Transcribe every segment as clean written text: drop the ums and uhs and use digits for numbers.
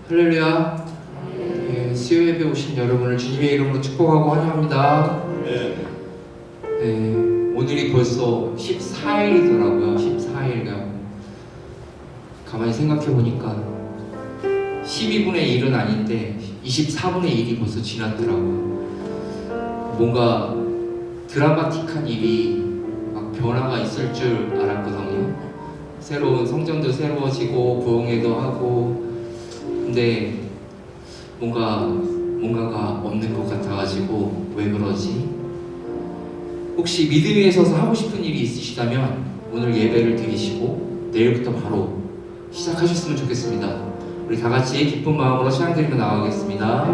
할렐루야. 예, 수요 예배 오신 여러분을 주님의 이름으로 축복하고 환영합니다. 오늘이 벌써 14일이더라고요. 14일가. 가만히 생각해 보니까 12분의 1은 아닌데 24분의 1이 벌써 지났더라고요. 뭔가 드라마틱한 일이 막 변화가 있을 줄 알았거든요. 새로운 성전도 새로워지고 부흥회도 하고, 근데 뭔가가 없는 것 같아가지고 왜 그러지? 혹시 믿음 위에 서서 하고 싶은 일이 있으시다면 오늘 예배를 드리시고 내일부터 바로 시작하셨으면 좋겠습니다. 우리 다 같이 기쁜 마음으로 찬양 드리며 나가겠습니다.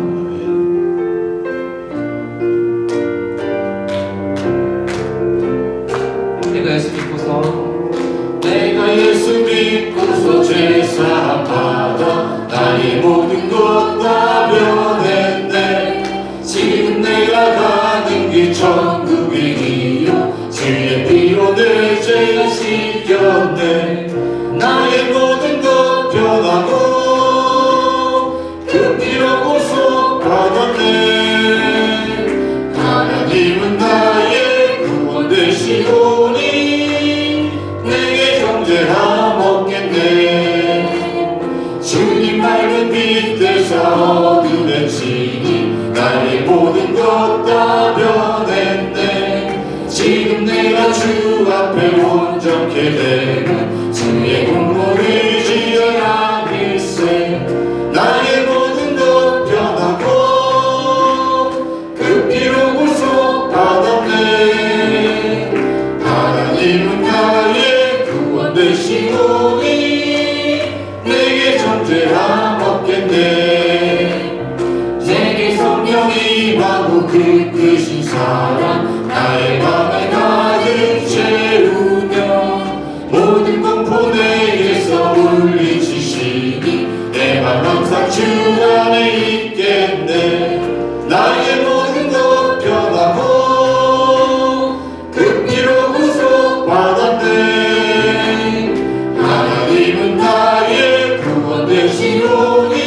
내가 예수 믿고서 죄사함 받아 나의 모든 것 다 변했네. 지금 내가 가는 길 천국이요 주의 피로 내 죄 씻겼네. 나의 모든 것 변하고 그 피로 구속받았네. 하나님은 나의 구원 되시오니 내게 정죄함 없겠네. 주님 맑은 빛에서 어둠에 지니 나의 모든 것 다 변했네. 지금 내가 주 앞에 온전케 되면 주의 공로를 지어야겠세. 나의 모든 것 변하고 그 피로 구속받았네. 하나님은 나의 구원 되시오니 내게 정죄함 없겠네. 내게 성령이 임하고 그 크신 사랑 나의 맘에 가득 채우며 모든 공포 내게서 물리치시니 내 맘 항상 주 안에 있겠네. 나의 모든 것 변하고 그 피로 구속받았네. 하나님은 나의 구원 되시오니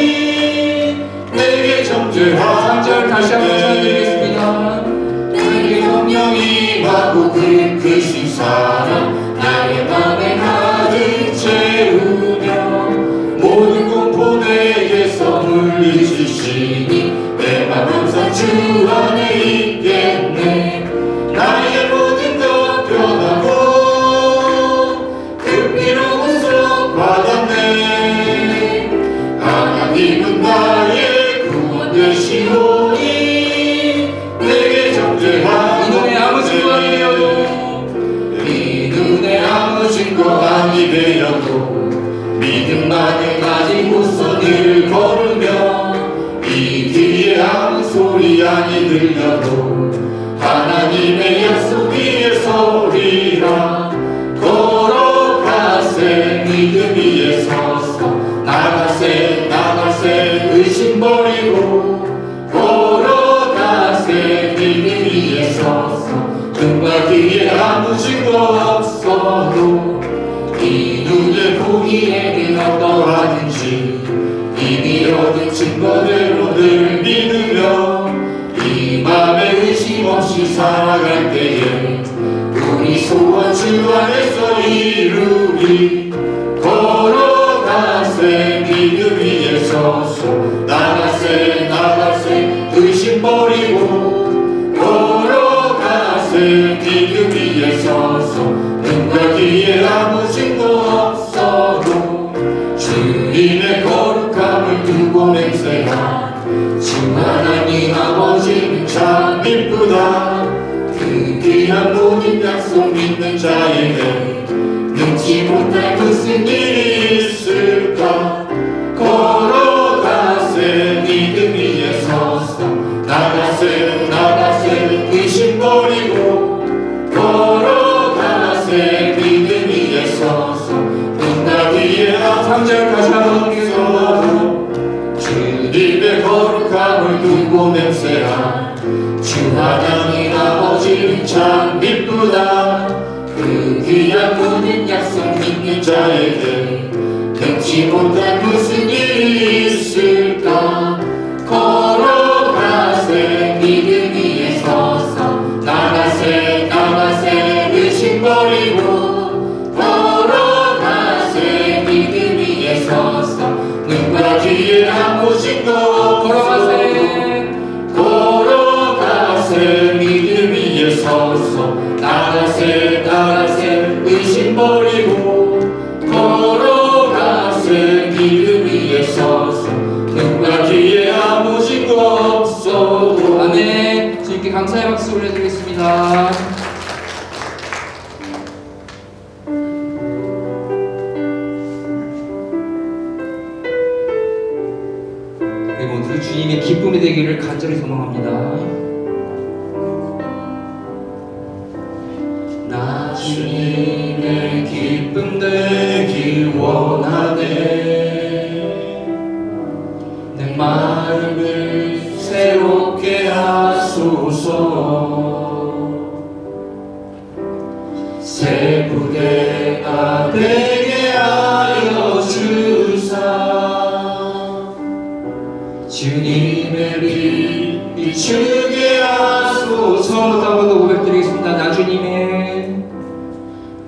내게 정죄함 다시 한번 찬양드리겠습니다. 내게 성령이 임하고 그 크신 사랑 나의 맘에 가득 채우며 모든 공포 내게서 물리치시니 내 맘 항상 주 안에 있겠네. 나의 모든 것 변하고 그 피로 구속받았네. 하나님은 나의 구원 되시오니 내게 정죄함 이 눈에 아무 증거 아니에요. 이 눈에 아무 증거 아니 되어도 믿음만을 가지고서 늘 걸으며 이 귀에 아무 소리 아니 들려도 하나님의 약속 위에 서리라. 걸어가세 믿음 위에 서서 나가세 의심 버리고 걸어가세 믿음 위에 서서 눈과 귀에 아무 증거 없어도 이 눈을 보기에는 어떠하든지 이미 얻은 증거대로 늘 믿으며 이 맘에 의심 없이 살아갈 때에 우리 소원 주 안에서 이루리. 걸어가세 믿음 위에 서서 나가세 의심 버리고 걸어가세 믿음 위에 서서 눈과 귀에 아무 증거 없어도 주님의 거룩함을 두고 맹세하 주 하나님 아버지는 참 이쁘다. 그 귀한 모든 약속 믿는 자에게 능치 못할 무슨 일이 있을까. 걸어가세 믿음 위에 서서 나가세 의심 버리고 걸어가세 믿음 위에 서서 눈과 귀에 삼절까지 함께서도 주님의 거룩함을 두고 맹세하 주 하나님 아버지는 참 이쁘다. 그 귀한 모든 약속 믿는 자에게 능치 못한 무슨 일이 있을 자존심 버리고 걸어가세 기름 위에 서서 등과 뒤에 아무 증거 없어도. 아멘. 주님께 감사의 박수 올려드리겠습니다. 우리 모두 주님의 기쁨이 되기를 간절히 소망합니다. 나 주님의 기쁨 되길 원하네. 내 마음을 새롭게 하소서. 새 부대가 되게 하여 주사. 주님의 빛 비추게 하소서. 한번 더 고백드리겠습니다.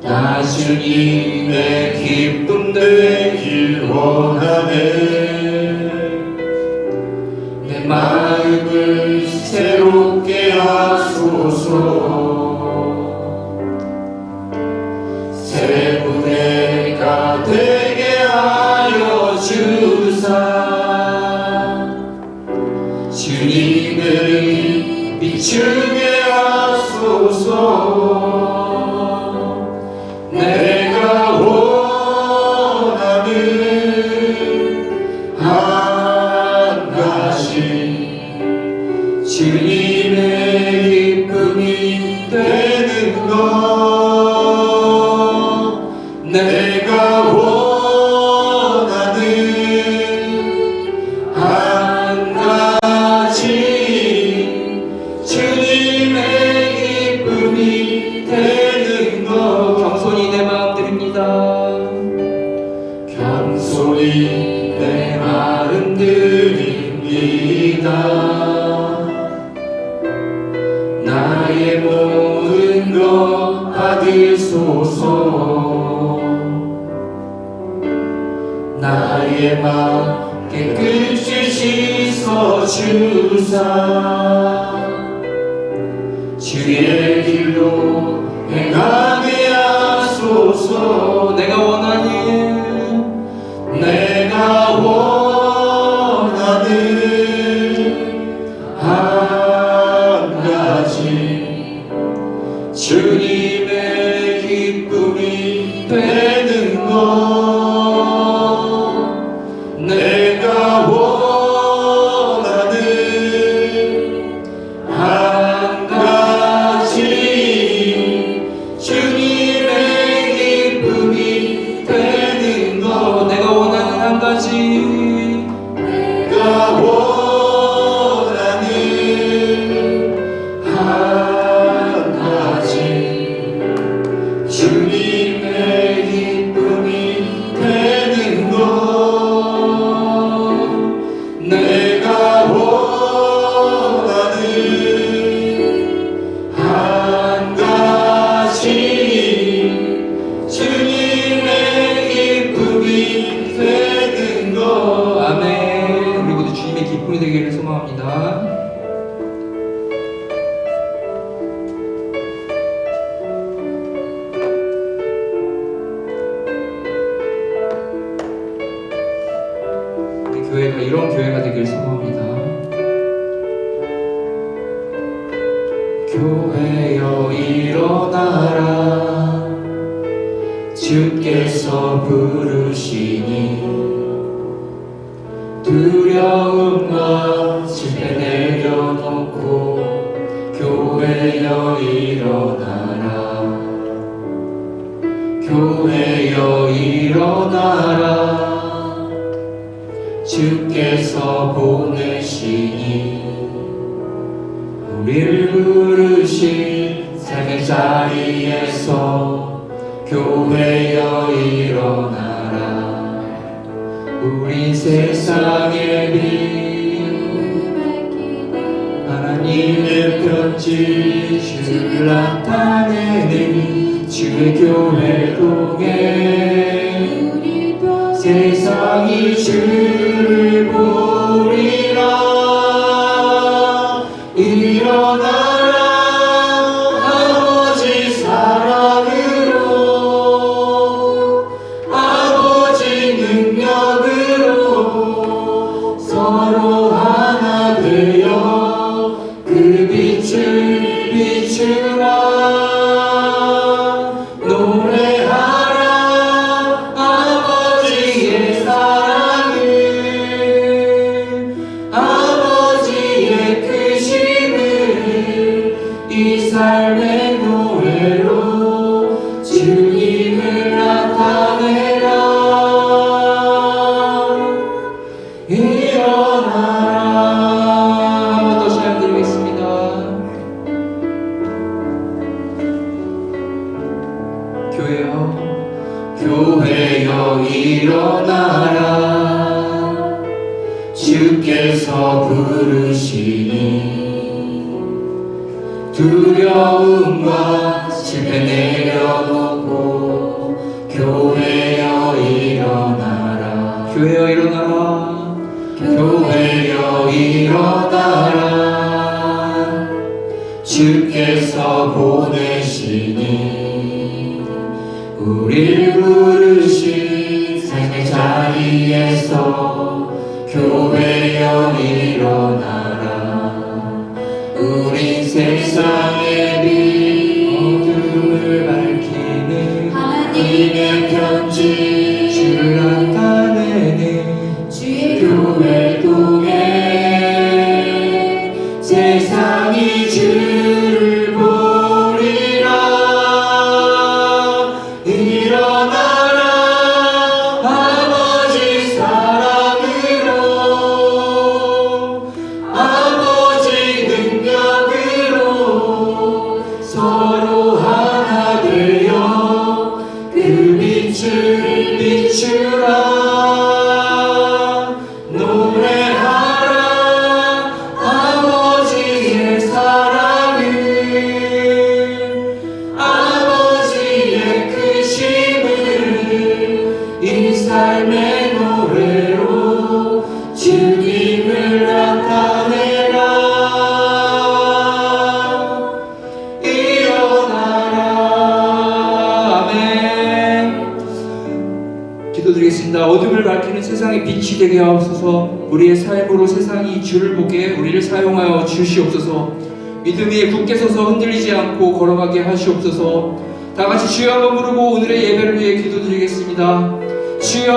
나 주님의 기쁨 되길 원하네. 내 마음을 새롭게 하소서. 새 부대가 되게 하여 주사. 주님을 비추게 하소서. 내가 원하는 한 가지 주님의 기쁨이 되는 것. 내가 원하는 한 가지 주님의 기쁨이 되는 것. 겸손히 내 마음 드립니다. 겸손히 내 마음 드립니다. 나의 모든 것 받으소서. 나의 마음 깨끗이 씻어주사. 주의 길로 행하게 하소서. 내가 원하는 한 가지 주님의 기쁨이 되는 것. 내가 원하는 한 가지 주님의 기쁨이 되는 것. 내가 원하는 한 가지 내가 원하는 한 가지 주님의 기쁨이 되는 것. 내가 원하는 한 가지 주님의 기쁨이 되는 것. 아멘. 우리 모두 주님의 기쁨이 되기를 소망합니다. 우리 교회가 이런 교회가 되기를 소망합니다. 교회여 일어나라. 주께서 부르시니 두려움과 집에 내려놓고 교회여 일어나라. 교회여 일어나라. 주께서 보내시니 우리를 부르신 삶의 자리에서 교회여 일어나라. 우리 세상의 빛 하나님의 편지 주를 나타내는 주의 교회 동에 세상이 주를 보리라. 일어나라. '아버지 사랑으로 교회여 일어나라. 주께서 부르시니 두려움과 실패 내려놓고 교회여 일어나라. 교회여 일어나라. 교회여 일어나라. 주께서 보내시니 우릴 부르신 삶의 자리에서 교회여 일어나라. 우린 세상의 빛 어둠을 밝히는 하나님의 편지 주를 나타내는 주의 교회 통해 세상이 주를 보리라. 일어나라 아버지 사랑으로 아버지 능력으로 서로 하나 되어 그 빛을 비추라. 노래하라 아버지의 사랑을 아버지의 크심을 이 삶의 노래로 주님을 나타내라. 일어나라. 아멘. 기도드리겠습니다. 어둠을 밝히는 세상의 빛이 되게 하옵소서. 우리의 삶으로 세상이 주를 보게 우리를 사용하여 주시옵소서. 믿음 위에 굳게 서서 흔들리지 않고 걸어가게 하시옵소서. 다 같이 주여 한번 부르고 오늘의 예배를 위해 기도드리겠습니다. 주여.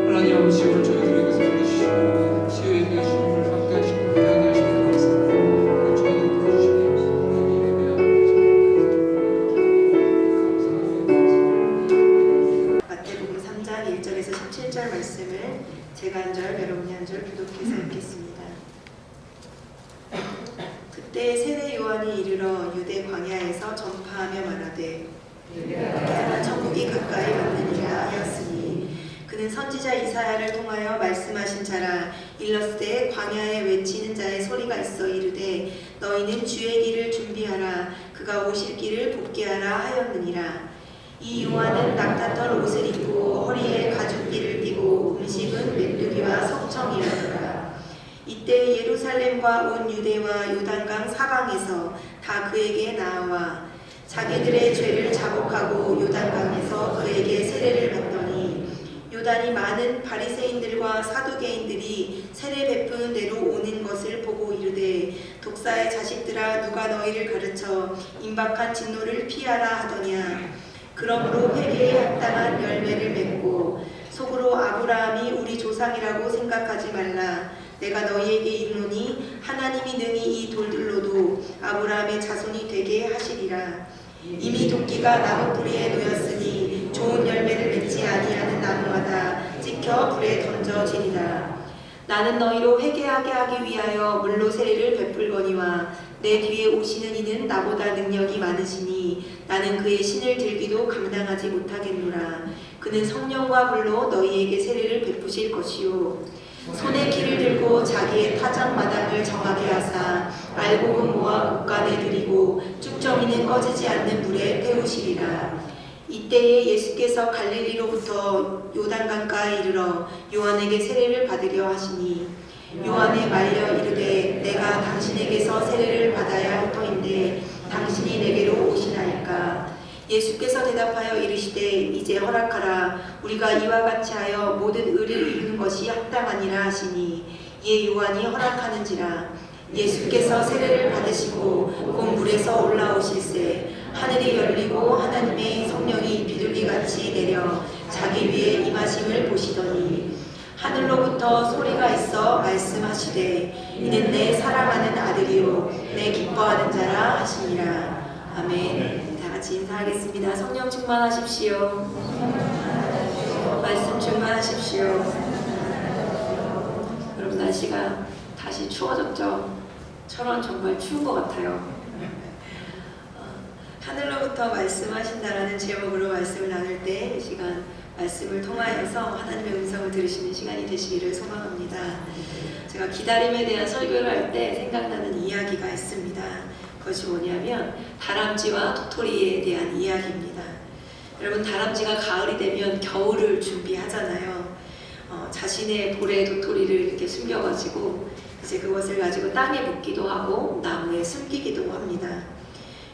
하나님 아버지, 오늘 저희 주의 것을 불러주시고 주의 예배의 주님을 함께 하시고 함께하게 하시고 감사합니다. 오늘 저희를 불러주시니 마태복음 3장 1절에서 17절 말씀을 제가 한 절, 여러분이 한 절 교독해서 읽겠습니다. 그때 세례 요한이 이르러 유대 광야에서 전파하며 말하되 천국이 가까이 왔느니라 하였으니 그는 선지자 이사야를 통하여 말씀하신 자라. 일렀을 광야에 외치는 자의 소리가 있어 이르되 너희는 주의 길을 준비하라. 그가 오실 길을 곱게 하라 하였느니라. 이 요한은 낙타털 옷을 입고 허리에 가죽띠를 띠고 음식은 메뚜기와 석청이었더라. 이때 예루살렘과 온 유대와 요단강 사방에서 다 그에게 나와 자기들의 죄를 자복하고 요단강에서 그에게 세례를 받더니 요단이 많은 바리새인들과 사두개인들이 세례 베푸는 대로 오는 것을 보고 이르되 독사의 자식들아 누가 너희를 가르쳐 임박한 진노를 피하라 하더냐. 그러므로 회개에 합당한 열매를 맺고 속으로 아브라함이 우리 조상이라고 생각하지 말라. 내가 너희에게 이르노니 하나님이 능히 이 돌들로도 아브라함의 자손이 되게 하시리라. 이미 도끼가 나무 뿌리에 놓였으니 좋은 열매를 맺지 아니하는 나무마다 찍혀 불에 던져지리라. 나는 너희로 회개하게 하기 위하여 물로 세례를 베풀거니와 내 뒤에 오시는 이는 나보다 능력이 많으시니 나는 그의 신을 들기도 감당하지 못하겠노라. 그는 성령과 불로 너희에게 세례를 베푸실 것이요 손에 키를 들고 자기의 타작 마당을 정하게 하사 알곡은 모아 옷간에 들이고 쭉정이는 꺼지지 않는 물에 태우시리라. 이때에 예수께서 갈릴리로부터 요단강가에 이르러 요한에게 세례를 받으려 하시니 요한에 말려 이르되 내가 당신에게서 세례를 받아야 할 터인데 당신이 내게로 오시나이까. 예수께서 대답하여 이르시되 이제 허락하라. 우리가 이와 같이 하여 모든 의를 이루는 것이 합당하니라 하시니 이에 요한이 허락하는지라. 예수께서 세례를 받으시고 곧 물에서 올라오실새 하늘이 열리고 하나님의 성령이 비둘기같이 내려 자기 위에 임하심을 보시더니 하늘로부터 소리가 있어 말씀하시되 이는 내 사랑하는 아들이요 내 기뻐하는 자라 하시니라. 아멘. 다 같이 인사하겠습니다. 성령 충만하십시오. 말씀 충만하십시오. 여러분 날씨가 다시 추워졌죠? 철원 정말 추운 것 같아요. 하늘로부터 말씀하신다라는 제목으로 말씀을 나눌 때 이 시간 말씀을 통하여서 하나님의 음성을 들으시는 시간이 되시기를 소망합니다. 제가 기다림에 대한 설교를 할 때 생각나는 이야기가 있습니다. 그것이 뭐냐면 다람쥐와 도토리에 대한 이야기입니다. 여러분, 다람쥐가 가을이 되면 겨울을 준비하잖아요. 자신의 볼에 도토리를 이렇게 숨겨가지고 이제 그것을 가지고 땅에 묻기도 하고 나무에 숨기기도 합니다.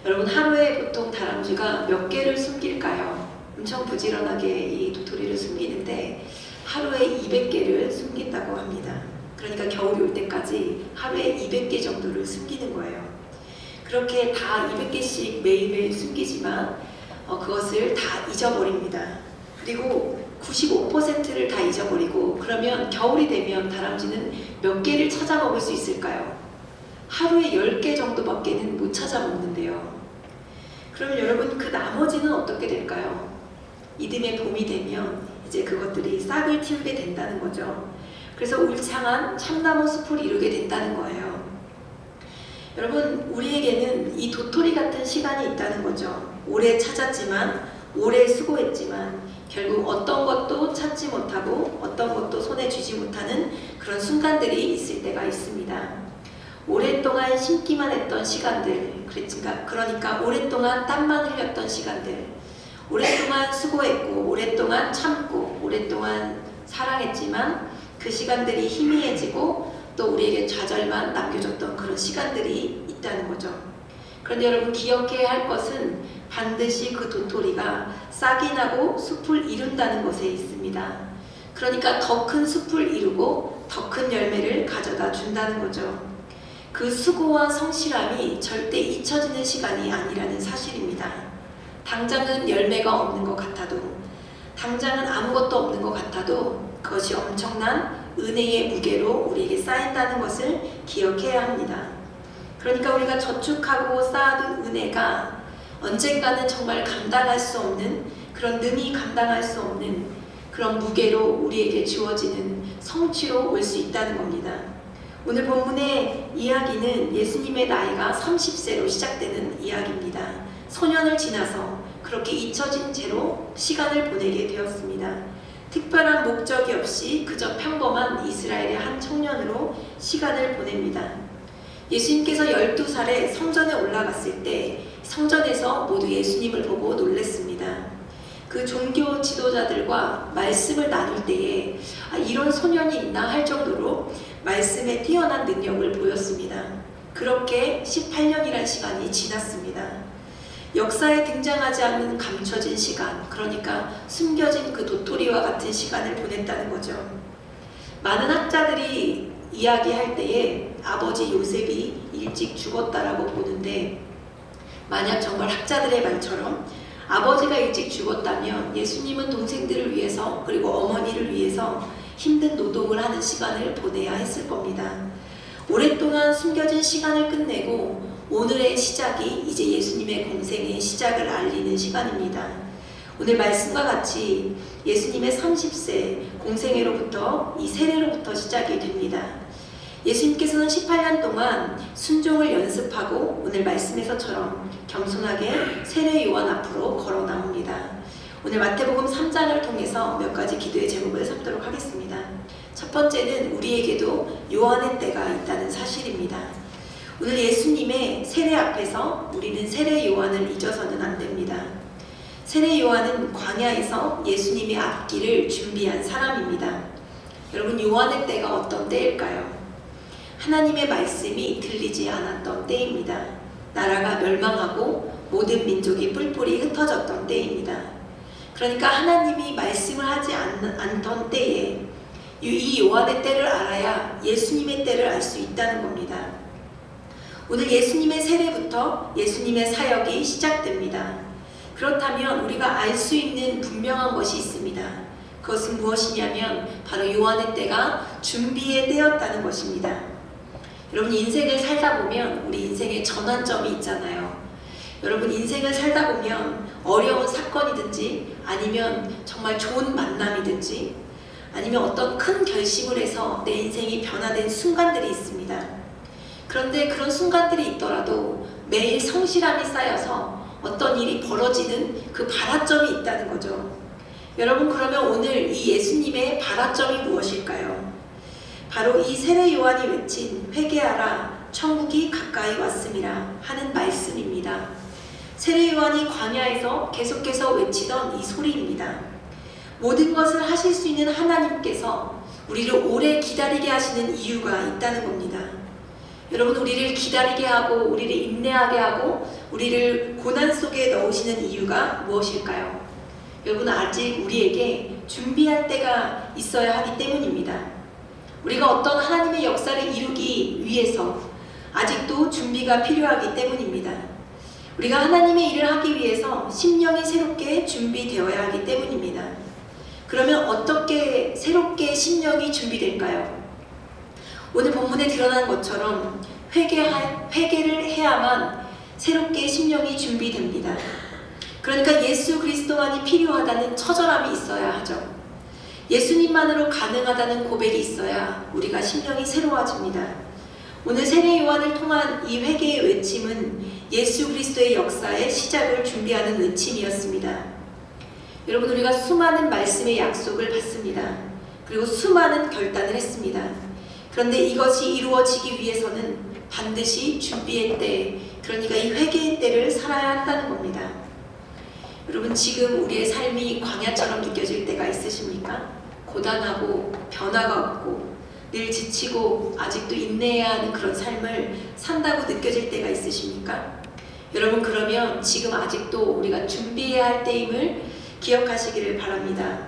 여러분, 하루에 보통 다람쥐가 몇 개를 숨길까요? 엄청 부지런하게 이 도토리를 숨기는데 하루에 200개를 숨긴다고 합니다. 그러니까 겨울이 올 때까지 하루에 200개 정도를 숨기는 거예요. 그렇게 다 200개씩 매일매일 숨기지만 그것을 다 잊어버립니다. 그리고 95%를 다 잊어버리고, 그러면 겨울이 되면 다람쥐는 몇 개를 찾아 먹을 수 있을까요? 하루에 10개 정도밖에는 못 찾아 먹는데요. 그러면 여러분, 그 나머지는 어떻게 될까요? 이듬해 봄이 되면 이제 그것들이 싹을 틔우게 된다는 거죠. 그래서 울창한 참나무 숲을 이루게 된다는 거예요. 여러분, 우리에게는 이 도토리 같은 시간이 있다는 거죠. 오래 찾았지만, 오래 수고했지만 결국 어떤 것도 찾지 못하고 어떤 것도 손에 쥐지 못하는 그런 순간들이 있을 때가 있습니다. 오랫동안 심기만 했던 시간들, 그러니까 오랫동안 땀만 흘렸던 시간들, 오랫동안 수고했고 오랫동안 참고 오랫동안 사랑했지만 그 시간들이 희미해지고 또 우리에게 좌절만 남겨줬던 그런 시간들이 있다는 거죠. 그런데 여러분, 기억해야 할 것은 반드시 그 도토리가 싹이 나고 숲을 이룬다는 것에 있습니다. 그러니까 더 큰 숲을 이루고 더 큰 열매를 가져다 준다는 거죠. 그 수고와 성실함이 절대 잊혀지는 시간이 아니라는 사실입니다. 당장은 열매가 없는 것 같아도, 당장은 아무것도 없는 것 같아도 그것이 엄청난 은혜의 무게로 우리에게 쌓인다는 것을 기억해야 합니다. 그러니까 우리가 저축하고 쌓아둔 은혜가 언젠가는 정말 감당할 수 없는, 그런 능히 감당할 수 없는 그런 무게로 우리에게 주어지는 성취로 올 수 있다는 겁니다. 오늘 본문의 이야기는 예수님의 나이가 30세로 시작되는 이야기입니다. 소년을 지나서 그렇게 잊혀진 채로 시간을 보내게 되었습니다. 특별한 목적이 없이 그저 평범한 이스라엘의 한 청년으로 시간을 보냅니다. 예수님께서 12살에 성전에 올라갔을 때 성전에서 모두 예수님을 보고 놀랐습니다. 그 종교 지도자들과 말씀을 나눌 때에 이런 소년이 있나 할 정도로 말씀에 뛰어난 능력을 보였습니다. 그렇게 18년이라는 시간이 지났습니다. 역사에 등장하지 않는 감춰진 시간, 그러니까 숨겨진 그 도토리와 같은 시간을 보냈다는 거죠. 많은 학자들이 이야기할 때에 아버지 요셉이 일찍 죽었다라고 보는데, 만약 정말 학자들의 말처럼 아버지가 일찍 죽었다면 예수님은 동생들을 위해서 그리고 어머니를 위해서 힘든 노동을 하는 시간을 보내야 했을 겁니다. 오랫동안 숨겨진 시간을 끝내고 오늘의 시작이 이제 예수님의 공생의 시작을 알리는 시간입니다. 오늘 말씀과 같이 예수님의 30세 공생애로부터 이 세례로부터 시작이 됩니다. 예수님께서는 18년 동안 순종을 연습하고 오늘 말씀에서처럼 겸손하게 세례 요한 앞으로 걸어 나옵니다. 오늘 마태복음 3장을 통해서 몇 가지 기도의 제목을 삼도록 하겠습니다. 첫 번째는 우리에게도 요한의 때가 있다는 사실입니다. 오늘 예수님의 세례 앞에서 우리는 세례 요한을 잊어서는 안 됩니다. 세례 요한은 광야에서 예수님의 앞길을 준비한 사람입니다. 여러분, 요한의 때가 어떤 때일까요? 하나님의 말씀이 들리지 않았던 때입니다. 나라가 멸망하고 모든 민족이 뿔뿔이 흩어졌던 때입니다. 그러니까 하나님이 말씀을 하지 않던 때에 이 요한의 때를 알아야 예수님의 때를 알 수 있다는 겁니다. 오늘 예수님의 세례부터 예수님의 사역이 시작됩니다. 그렇다면 우리가 알 수 있는 분명한 것이 있습니다. 그것은 무엇이냐면 바로 요한의 때가 준비의 때였다는 것입니다. 여러분, 인생을 살다 보면 우리 인생에 전환점이 있잖아요. 여러분, 인생을 살다 보면 어려운 사건이든지 아니면 정말 좋은 만남이든지 아니면 어떤 큰 결심을 해서 내 인생이 변화된 순간들이 있습니다. 그런데 그런 순간들이 있더라도 매일 성실함이 쌓여서 어떤 일이 벌어지는 그 발화점이 있다는 거죠. 여러분, 그러면 오늘 이 예수님의 발화점이 무엇일까요? 바로 이 세례 요한이 외친 회개하라 천국이 가까이 왔음이라 하는 말씀입니다. 세례 요한이 광야에서 계속해서 외치던 이 소리입니다. 모든 것을 하실 수 있는 하나님께서 우리를 오래 기다리게 하시는 이유가 있다는 겁니다. 여러분, 우리를 기다리게 하고 우리를 인내하게 하고 우리를 고난 속에 넣으시는 이유가 무엇일까요? 여러분, 아직 우리에게 준비할 때가 있어야 하기 때문입니다. 우리가 어떤 하나님의 역사를 이루기 위해서 아직도 준비가 필요하기 때문입니다. 우리가 하나님의 일을 하기 위해서 심령이 새롭게 준비되어야 하기 때문입니다. 그러면 어떻게 새롭게 심령이 준비될까요? 오늘 본문에 드러난 것처럼 회개를 해야만 새롭게 심령이 준비됩니다. 그러니까 예수 그리스도만이 필요하다는 처절함이 있어야 하죠. 예수님만으로 가능하다는 고백이 있어야 우리가 심령이 새로워집니다. 오늘 세례 요한을 통한 이 회개의 외침은 예수 그리스도의 역사의 시작을 준비하는 외침이었습니다. 여러분, 우리가 수많은 말씀의 약속을 받습니다. 그리고 수많은 결단을 했습니다. 그런데 이것이 이루어지기 위해서는 반드시 준비의 때, 그러니까 이 회개의 때를 살아야 한다는 겁니다. 여러분, 지금 우리의 삶이 광야처럼 느껴질 때가 있으십니까? 고단하고 변화가 없고 늘 지치고 아직도 인내해야 하는 그런 삶을 산다고 느껴질 때가 있으십니까? 여러분, 그러면 지금 아직도 우리가 준비해야 할 때임을 기억하시기를 바랍니다.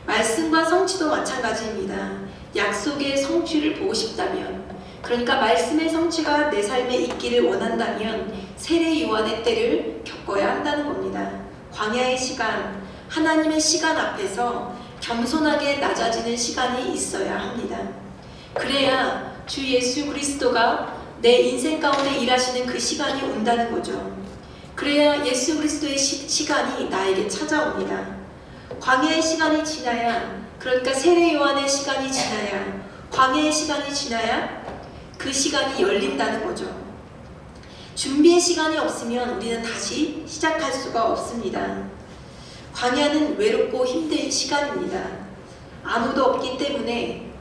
말씀과 성취도 마찬가지입니다. 약속의 성취를 보고 싶다면, 그러니까 말씀의 성취가 내 삶에 있기를 원한다면 세례 요한의 때를 겪어야 한다는 겁니다. 광야의 시간, 하나님의 시간 앞에서 겸손하게 낮아지는 시간이 있어야 합니다. 그래야 주 예수 그리스도가 내 인생 가운데 일하시는 그 시간이 온다는 거죠. 그래야 예수 그리스도의 시간이 나에게 찾아옵니다. 광야의 시간이 지나야, 그러니까 세례 요한의 시간이 지나야, 광야의 시간이 지나야 그 시간이 열린다는 거죠. 준비의 시간이 없으면 우리는 다시 시작할 수가 없습니다. 광야는 외롭고 힘든 시간입니다. 아무도 없기 때문에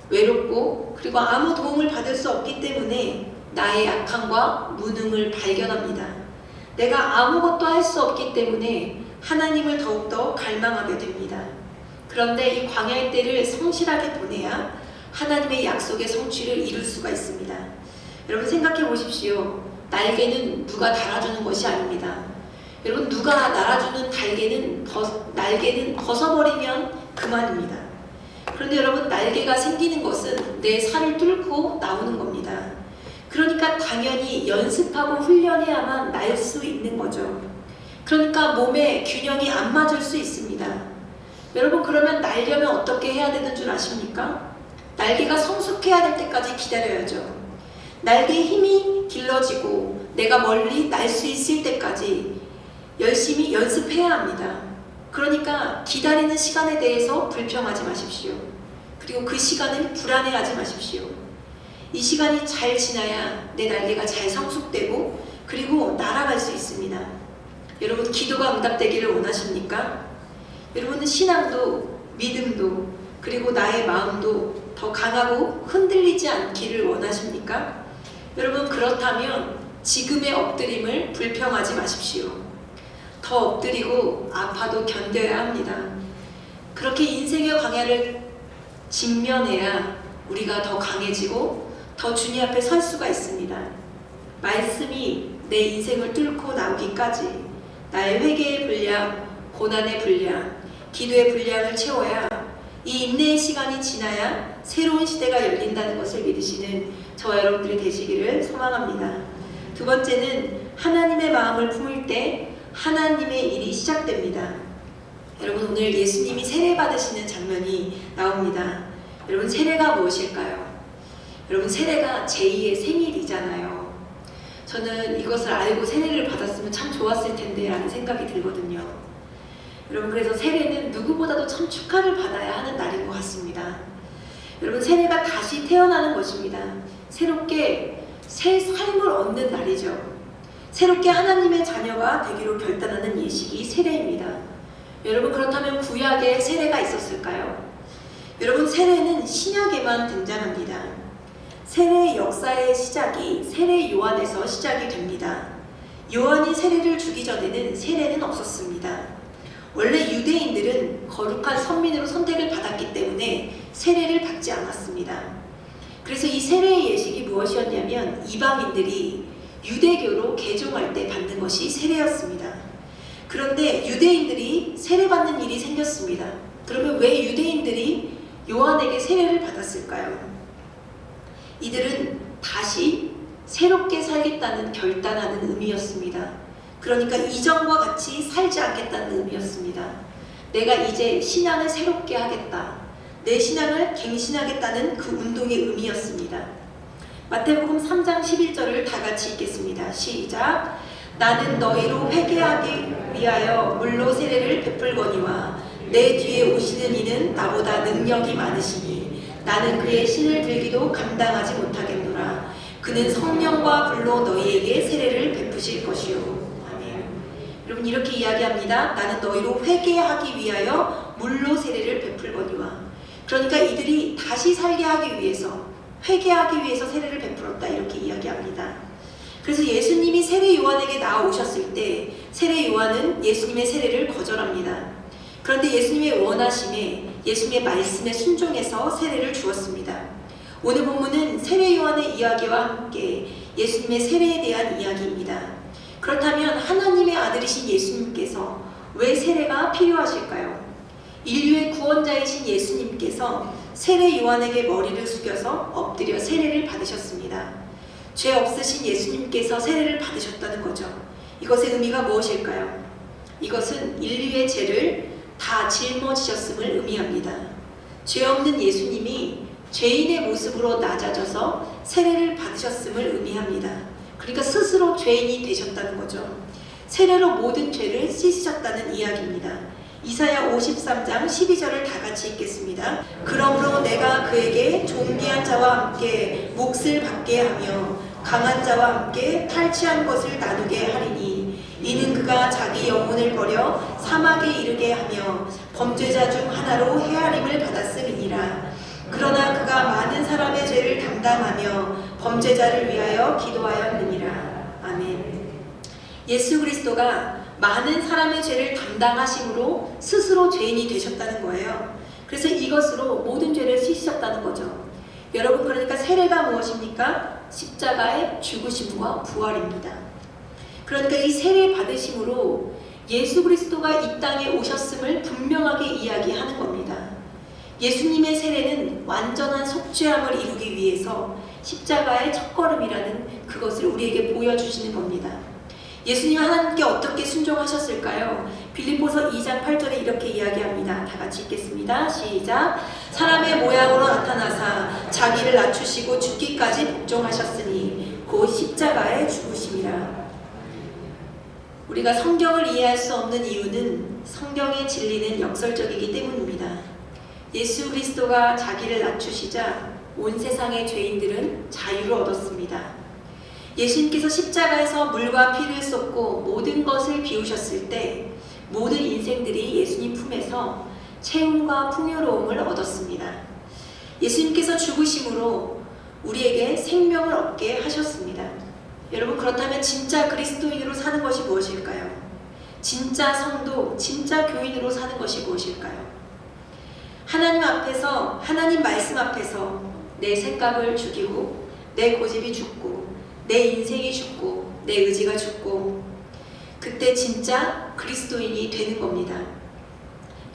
외롭고, 그리고 아무 도움을 받을 수 없기 때문에 나의 약함과 무능을 발견합니다. 내가 아무것도 할 수 없기 때문에 하나님을 더욱더 갈망하게 됩니다. 그런데 이 광야의 때를 성실하게 보내야 하나님의 약속의 성취를 이룰 수가 있습니다. 여러분, 생각해 보십시오. 날개는 누가 달아주는 것이 아닙니다. 여러분, 누가 날아주는 날개는 벗어버리면 그만입니다. 그런데 여러분, 날개가 생기는 것은 내 살을 뚫고 나오는 겁니다. 그러니까 당연히 연습하고 훈련해야만 날 수 있는 거죠. 그러니까 몸에 균형이 안 맞을 수 있습니다. 여러분, 그러면 날려면 어떻게 해야 되는 줄 아십니까? 날개가 성숙해야 될 때까지 기다려야죠. 날개의 힘이 길러지고 내가 멀리 날 수 있을 때까지 열심히 연습해야 합니다. 그러니까 기다리는 시간에 대해서 불평하지 마십시오. 그리고 그 시간을 불안해하지 마십시오. 이 시간이 잘 지나야 내 날개가 잘 성숙되고 그리고 날아갈 수 있습니다. 여러분, 기도가 응답되기를 원하십니까? 여러분은 신앙도 믿음도 그리고 나의 마음도 더 강하고 흔들리지 않기를 원하십니까? 여러분, 그렇다면 지금의 엎드림을 불평하지 마십시오. 더 엎드리고 아파도 견뎌야 합니다. 그렇게 인생의 광야를 직면해야 우리가 더 강해지고 더 주님 앞에 설 수가 있습니다. 말씀이 내 인생을 뚫고 나오기까지 나의 회개의 분량, 고난의 분량, 기도의 분량을 채워야 이 인내의 시간이 지나야 새로운 시대가 열린다는 것을 믿으시는 저와 여러분들이 되시기를 소망합니다. 두 번째는 하나님의 마음을 품을 때 하나님의 일이 시작됩니다. 여러분, 오늘 예수님이 세례 받으시는 장면이 나옵니다. 여러분, 세례가 무엇일까요? 여러분, 세례가 제2의 생일이잖아요. 저는 이것을 알고 세례를 받았으면 참 좋았을 텐데 라는 생각이 들거든요. 여러분, 그래서 세례는 누구보다도 참 축하를 받아야 하는 날인 것 같습니다. 여러분, 세례가 다시 태어나는 것입니다. 새롭게 새 삶을 얻는 날이죠. 새롭게 하나님의 자녀가 되기로 결단하는 예식이 세례입니다. 여러분, 그렇다면 구약에 세례가 있었을까요? 여러분, 세례는 신약에만 등장합니다. 세례의 역사의 시작이 세례 요한에서 시작이 됩니다. 요한이 세례를 주기 전에는 세례는 없었습니다. 원래 유대인들은 거룩한 선민으로 선택을 받았기 때문에 세례를 받지 않았습니다. 그래서 이 세례의 예식이 무엇이었냐면 이방인들이 유대교로 개종할 때 받는 것이 세례였습니다. 그런데 유대인들이 세례받는 일이 생겼습니다. 그러면 왜 유대인들이 요한에게 세례를 받았을까요? 이들은 다시 새롭게 살겠다는 결단하는 의미였습니다. 그러니까 이전과 같이 살지 않겠다는 의미였습니다. 내가 이제 신앙을 새롭게 하겠다. 내 신앙을 갱신하겠다는 그 운동의 의미였습니다. 마태복음 3장 11절을 다 같이 읽겠습니다. 시작. 나는 너희로 회개하기 위하여 물로 세례를 베풀거니와 내 뒤에 오시는 이는 나보다 능력이 많으시니 나는 그의 신을 들기도 감당하지 못하겠노라. 그는 성령과 불로 너희에게 세례를 베푸실 것이요. 아멘. 여러분, 이렇게 이야기합니다. 나는 너희로 회개하기 위하여 물로 세례를 베풀거니와. 그러니까 이들이 다시 살게 하기 위해서, 회개하기 위해서 세례를 베풀었다, 이렇게 이야기합니다. 그래서 예수님이 세례 요한에게 나오셨을 때 세례 요한은 예수님의 세례를 거절합니다. 그런데 예수님의 원하심에, 예수님의 말씀에 순종해서 세례를 주었습니다. 오늘 본문은 세례 요한의 이야기와 함께 예수님의 세례에 대한 이야기입니다. 그렇다면 하나님의 아들이신 예수님께서 왜 세례가 필요하실까요? 인류의 구원자이신 예수님께서 세례 요한에게 머리를 숙여서 엎드려 세례를 받으셨습니다. 죄 없으신 예수님께서 세례를 받으셨다는 거죠. 이것의 의미가 무엇일까요? 이것은 인류의 죄를 다 짊어지셨음을 의미합니다. 죄 없는 예수님이 죄인의 모습으로 낮아져서 세례를 받으셨음을 의미합니다. 그러니까 스스로 죄인이 되셨다는 거죠. 세례로 모든 죄를 씻으셨다는 이야기입니다. 이사야 53장 12절을 다 같이 읽겠습니다. 그러므로 내가 그에게 존귀한 자와 함께 몫을 받게 하며 강한 자와 함께 탈취한 것을 나누게 하리니 이는 그가 자기 영혼을 버려 사막에 이르게 하며 범죄자 중 하나로 헤아림을 받았음이니라. 그러나 그가 많은 사람의 죄를 담당하며 범죄자를 위하여 기도하였느니라. 아멘. 예수 그리스도가 많은 사람의 죄를 담당하심으로 스스로 죄인이 되셨다는 거예요. 그래서 이것으로 모든 죄를 씻으셨다는 거죠. 여러분, 그러니까 세례가 무엇입니까? 십자가의 죽으심과 부활입니다. 그러니까 이 세례 받으심으로 예수 그리스도가 이 땅에 오셨음을 분명하게 이야기하는 겁니다. 예수님의 세례는 완전한 속죄함을 이루기 위해서 십자가의 첫걸음이라는 그것을 우리에게 보여주시는 겁니다. 예수님 하나님께 어떻게 순종하셨을까요? 빌립보서 2장 8절에 이렇게 이야기합니다. 다 같이 읽겠습니다. 시작. 사람의 모양으로 나타나사 자기를 낮추시고 죽기까지 복종하셨으니 곧 십자가의 죽으심이라. 우리가 성경을 이해할 수 없는 이유는 성경의 진리는 역설적이기 때문입니다. 예수 그리스도가 자기를 낮추시자 온 세상의 죄인들은 자유를 얻었습니다. 예수님께서 십자가에서 물과 피를 쏟고 모든 것을 비우셨을 때 모든 인생들이 예수님 품에서 채움과 풍요로움을 얻었습니다. 예수님께서 죽으심으로 우리에게 생명을 얻게 하셨습니다. 여러분, 그렇다면 진짜 그리스도인으로 사는 것이 무엇일까요? 진짜 성도, 진짜 교인으로 사는 것이 무엇일까요? 하나님 앞에서, 하나님 말씀 앞에서 내 생각을 죽이고 내 고집이 죽고 내 인생이 죽고 내 의지가 죽고 그때 진짜 그리스도인이 되는 겁니다.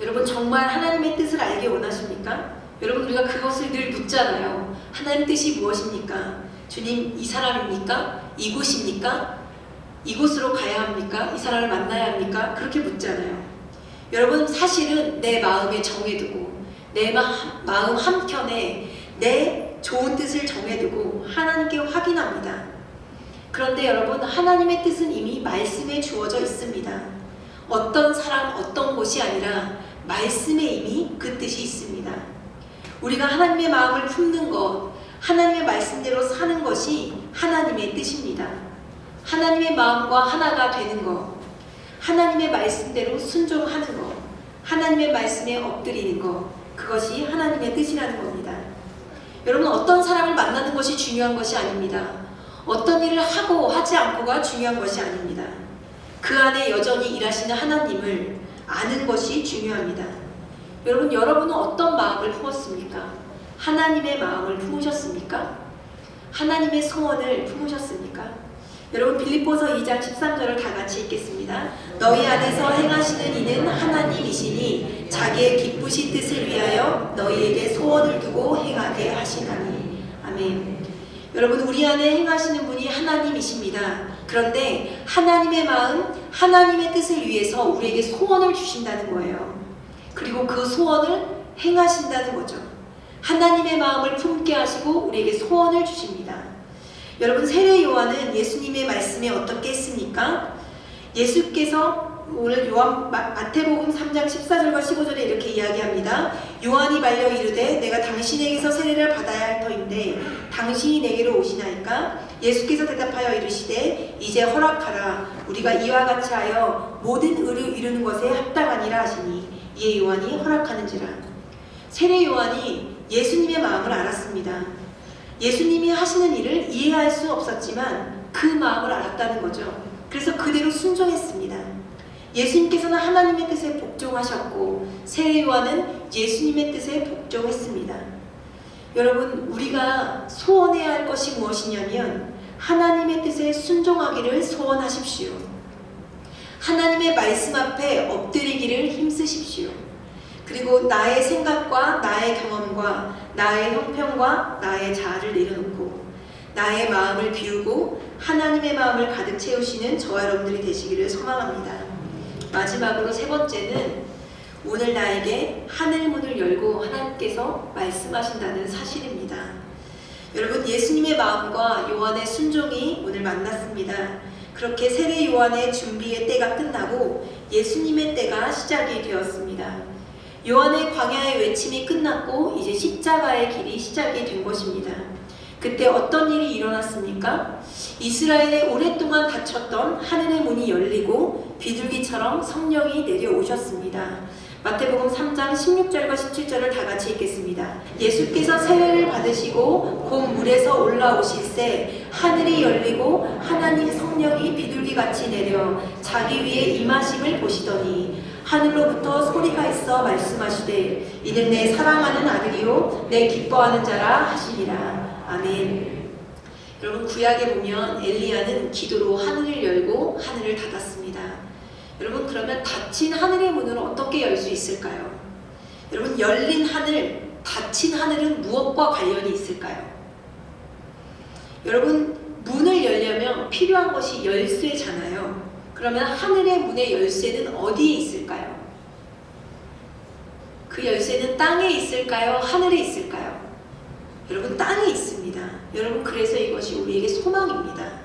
여러분, 정말 하나님의 뜻을 알기 원하십니까? 여러분, 우리가 그것을 늘 묻잖아요. 하나님 뜻이 무엇입니까? 주님, 이 사람입니까? 이곳입니까? 이곳으로 가야 합니까? 이 사람을 만나야 합니까? 그렇게 묻잖아요. 여러분, 사실은 내 마음에 정해두고 내 마음 한켠에 내 좋은 뜻을 정해두고 하나님께 확인합니다. 그런데 여러분, 하나님의 뜻은 이미 말씀에 주어져 있습니다. 어떤 사람, 어떤 곳이 아니라 말씀에 이미 그 뜻이 있습니다. 우리가 하나님의 마음을 품는 것, 하나님의 말씀대로 사는 것이 하나님의 뜻입니다. 하나님의 마음과 하나가 되는 것, 하나님의 말씀대로 순종하는 것, 하나님의 말씀에 엎드리는 것, 그것이 하나님의 뜻이라는 겁니다. 여러분, 어떤 사람을 만나는 것이 중요한 것이 아닙니다. 어떤 일을 하고 하지 않고가 중요한 것이 아닙니다. 그 안에 여전히 일하시는 하나님을 아는 것이 중요합니다. 여러분, 여러분은 어떤 마음을 품었습니까? 하나님의 마음을 품으셨습니까? 하나님의 소원을 품으셨습니까? 여러분, 빌립보서 2장 13절을 다 같이 읽겠습니다. 너희 안에서 행하시는 이는 하나님이시니 자기의 기쁘신 뜻을 위하여 너희에게 소원을 두고 행하게 하시나니. 아멘. 여러분, 우리 안에 행하시는 분이 하나님이십니다. 그런데 하나님의 마음, 하나님의 뜻을 위해서 우리에게 소원을 주신다는 거예요. 그리고 그 소원을 행하신다는 거죠. 하나님의 마음을 품게 하시고 우리에게 소원을 주십니다. 여러분, 세례 요한은 예수님의 말씀에 어떻게 했습니까? 예수께서 오늘 마태복음 3장 14절과 15절에 이렇게 이야기합니다. 요한이 말려 이르되 내가 당신에게서 세례를 받아야 할 터인데 당신이 내게로 오시나이까? 예수께서 대답하여 이르시되 이제 허락하라. 우리가 이와 같이 하여 모든 의를 이루는 것에 합당하니라 하시니 이에 요한이 허락하는지라. 세례 요한이 예수님의 마음을 알았습니다. 예수님이 하시는 일을 이해할 수 없었지만 그 마음을 알았다는 거죠. 그래서 그대로 순종했습니다. 예수님께서는 하나님의 뜻에 복종하셨고 세례 요한은 예수님의 뜻에 복종했습니다. 여러분, 우리가 소원해야 할 것이 무엇이냐면 하나님의 뜻에 순종하기를 소원하십시오. 하나님의 말씀 앞에 엎드리기를 힘쓰십시오. 그리고 나의 생각과 나의 경험과 나의 형편과 나의 자아를 내려놓고 나의 마음을 비우고 하나님의 마음을 가득 채우시는 저와 여러분들이 되시기를 소망합니다. 마지막으로 세 번째는 오늘 나에게 하늘문을 열고 하나님께서 말씀하신다는 사실입니다. 여러분, 예수님의 마음과 요한의 순종이 오늘 만났습니다. 그렇게 세례 요한의 준비의 때가 끝나고 예수님의 때가 시작이 되었습니다. 요한의 광야의 외침이 끝났고 이제 십자가의 길이 시작이 된 것입니다. 그때 어떤 일이 일어났습니까? 이스라엘에 오랫동안 닫혔던 하늘의 문이 열리고 비둘기처럼 성령이 내려오셨습니다. 마태복음 3장 16절과 17절을 다 같이 읽겠습니다. 예수께서 세례를 받으시고 곧 물에서 올라오실새 하늘이 열리고 하나님 성령이 비둘기같이 내려 자기 위에 임하심을 보시더니 하늘로부터 소리가 있어 말씀하시되 이는 내 사랑하는 아들이요 내 기뻐하는 자라 하시니라. 아멘. 여러분, 구약에 보면 엘리야는 기도로 하늘을 열고 하늘을 닫았습니다. 여러분, 그러면 닫힌 하늘의 문을 어떻게 열 수 있을까요? 여러분, 열린 하늘, 닫힌 하늘은 무엇과 관련이 있을까요? 여러분, 문을 열려면 필요한 것이 열쇠잖아요. 그러면 하늘의 문의 열쇠는 어디에 있을까요? 그 열쇠는 땅에 있을까요? 하늘에 있을까요? 여러분, 땅에 있습니다. 여러분, 그래서 이것이 우리에게 소망입니다.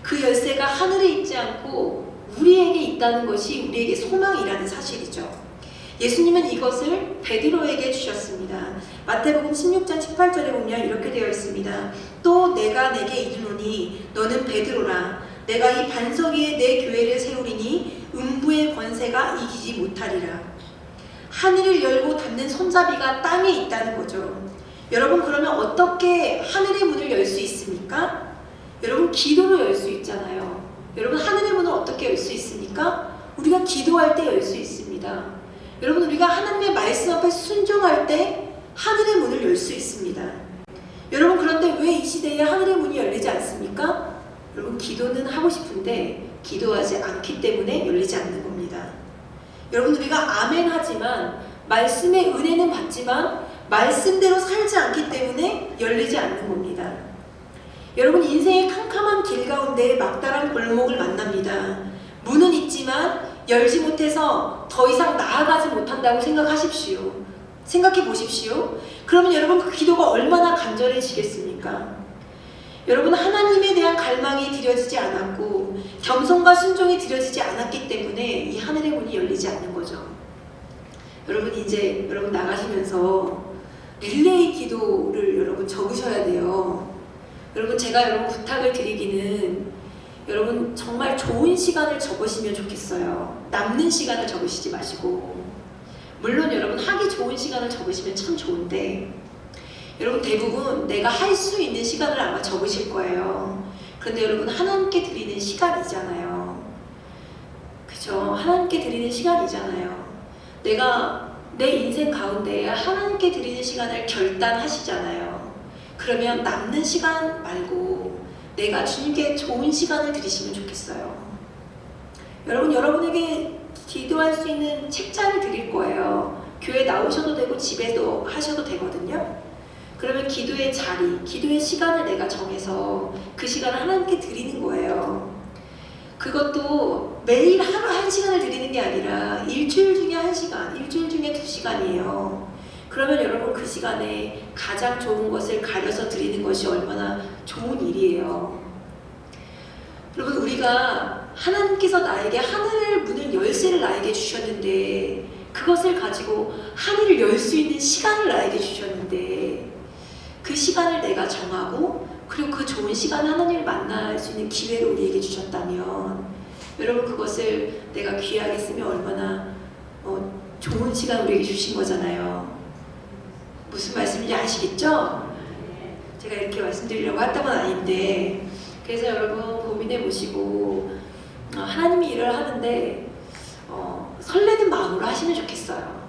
그 열쇠가 하늘에 있지 않고 우리에게 있다는 것이 우리에게 소망이라는 사실이죠. 예수님은 이것을 베드로에게 주셨습니다. 마태복음 16장 18절에 보면 이렇게 되어 있습니다. 또 내가 내게 이르노니 너는 베드로라. 내가 이 반석 위에 내 교회를 세우리니 음부의 권세가 이기지 못하리라. 하늘을 열고 닫는 손잡이가 땅에 있다는 거죠. 여러분, 그러면 어떻게 하늘의 문을 열 수 있습니까? 여러분, 기도로 열 수 있잖아요. 여러분, 하늘의 문을 어떻게 열 수 있습니까? 우리가 기도할 때 열 수 있습니다. 여러분, 우리가 하나님의 말씀 앞에 순종할 때 하늘의 문을 열 수 있습니다. 여러분, 그런데 왜 이 시대에 하늘의 문이 열리지 않습니까? 여러분, 기도는 하고 싶은데 기도하지 않기 때문에 열리지 않는 겁니다. 여러분, 우리가 아멘 하지만 말씀의 은혜는 받지만 말씀대로 살지 않기 때문에 열리지 않는 겁니다. 여러분, 인생의 캄캄한 길 가운데 막다른 골목을 만납니다. 문은 있지만 열지 못해서 더 이상 나아가지 못한다고 생각해 보십시오. 그러면 여러분, 그 기도가 얼마나 간절해지겠습니까? 여러분, 하나님에 대한 갈망이 드려지지 않았고 겸손과 순종이 드려지지 않았기 때문에 이 하늘의 문이 열리지 않는 거죠. 여러분, 이제 여러분 나가시면서 릴레이 기도를 여러분 적으셔야 돼요. 여러분, 제가 여러분 부탁을 드리기는 여러분 정말 좋은 시간을 적으시면 좋겠어요. 남는 시간을 적으시지 마시고. 물론 여러분 하기 좋은 시간을 적으시면 참 좋은데 여러분 대부분 내가 할 수 있는 시간을 아마 적으실 거예요. 그런데 여러분 하나님께 드리는 시간이잖아요. 그죠? 하나님께 드리는 시간이잖아요. 내가 내 인생 가운데 하나님께 드리는 시간을 결단하시잖아요. 그러면 남는 시간 말고 내가 주님께 좋은 시간을 드리시면 좋겠어요. 여러분, 여러분에게 기도할 수 있는 책자를 드릴 거예요. 교회 나오셔도 되고 집에도 하셔도 되거든요. 그러면 기도의 자리, 기도의 시간을 내가 정해서 그 시간을 하나님께 드리는 거예요. 그것도 매일 하루 1시간을 드리는 게 아니라 일주일 중에 1시간, 일주일 중에 2시간이에요. 그러면 여러분 그 시간에 가장 좋은 것을 가려서 드리는 것이 얼마나 좋은 일이에요. 여러분 우리가 하나님께서 나에게 하늘 문을 열쇠를 나에게 주셨는데 그것을 가지고 하늘을 열 수 있는 시간을 나에게 주셨는데 그 시간을 내가 정하고 그리고 그 좋은 시간 하나님을 만날 수 있는 기회를 우리에게 주셨다면 여러분 그것을 내가 귀하게 쓰면 얼마나 좋은 시간 우리에게 주신 거잖아요. 무슨 말씀인지 아시겠죠? 제가 이렇게 말씀드리려고 했던 건 아닌데 그래서 여러분 고민해 보시고 하나님이 일을 하는데 설레는 마음으로 하시면 좋겠어요.